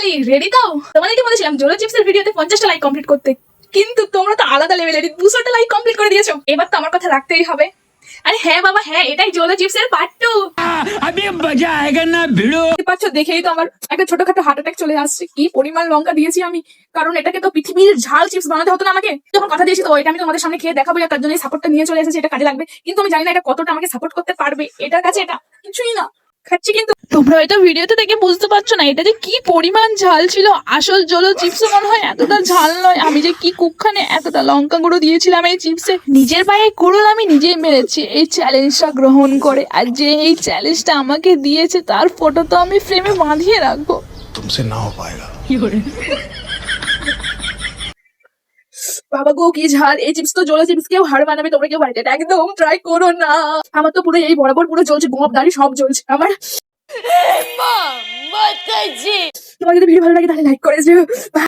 Finally ready তো? তোমাদেরকে বলেছিলাম জোলো চিপসের ভিডিওতে 50টা লাইক কমপ্লিট করতে, কিন্তু তোমরা তো আলাদা লেভেলের 200টা লাইক কমপ্লিট করে দিয়েছো। এবার তো আমার কথা রাখতেই হবে। আরে হ্যাঁ বাবা হ্যাঁ, এটাই জোলো চিপসের পার্ট 2। अभी मजा आएगा ना भिड़ो। পাচ্ছ দেখেই তো আমার একটা ছোটখাটো হার্ট অ্যাটাক চলে আসছে। কি পরিমাণ লঙ্কা দিয়েছি আমি, কারণ এটাকে তো পৃথিবীর ঝাল চিপস বানাতে হতো না আমাকে। যখন কথা দিয়েছি তো এটা আমি তোমাদের সামনে খেয়ে দেখাবো, তার জন্য সাপোর্টটা নিয়ে চলে এসেছি, এটা কাজে লাগবে। কিন্তু আমি জানি না এটা কতটা আমাকে সাপোর্ট করতে পারবে। এটার কাছে এটা কিছুই না, খাচ্ছি কিন্তু। তোমরা হয়তো ভিডিওতে দেখে বুঝতে পারছো না এটা যে কি পরিমাণ ঝাল ছিল। আসল জলো চিপসে মনে হয় এতটা ঝাল নয়। আমি যে কি কুক্ষানে এতটা লঙ্কা গুঁড়ো দিয়েছিলাম এই চিপসে। নিজের পায়ে কুড়ুল আমি নিজেই মেরেছি এই চ্যালেঞ্জটা গ্রহণ করে। আর যে এই চ্যালেঞ্জটা আমাকে দিয়েছে তার ফটো তো আমি ফ্রেমে বাঁধিয়ে রাখবো। तुमसे ना हो पाएगा। বাবা গো কি ঝাল! এই চিপস তো জোলো চিপস কেউ হার মানাবে। তোমরা কেউ বাড়িতে এটা একদম ট্রাই করো না। আমার তো পুরো এই বরাবর পুরো জ্বলছে, গোপ দাড়ি সব জ্বলছে আমার। তোমার যদি ভিডিও ভালো লাগে তাহলে লাইক করে দিও।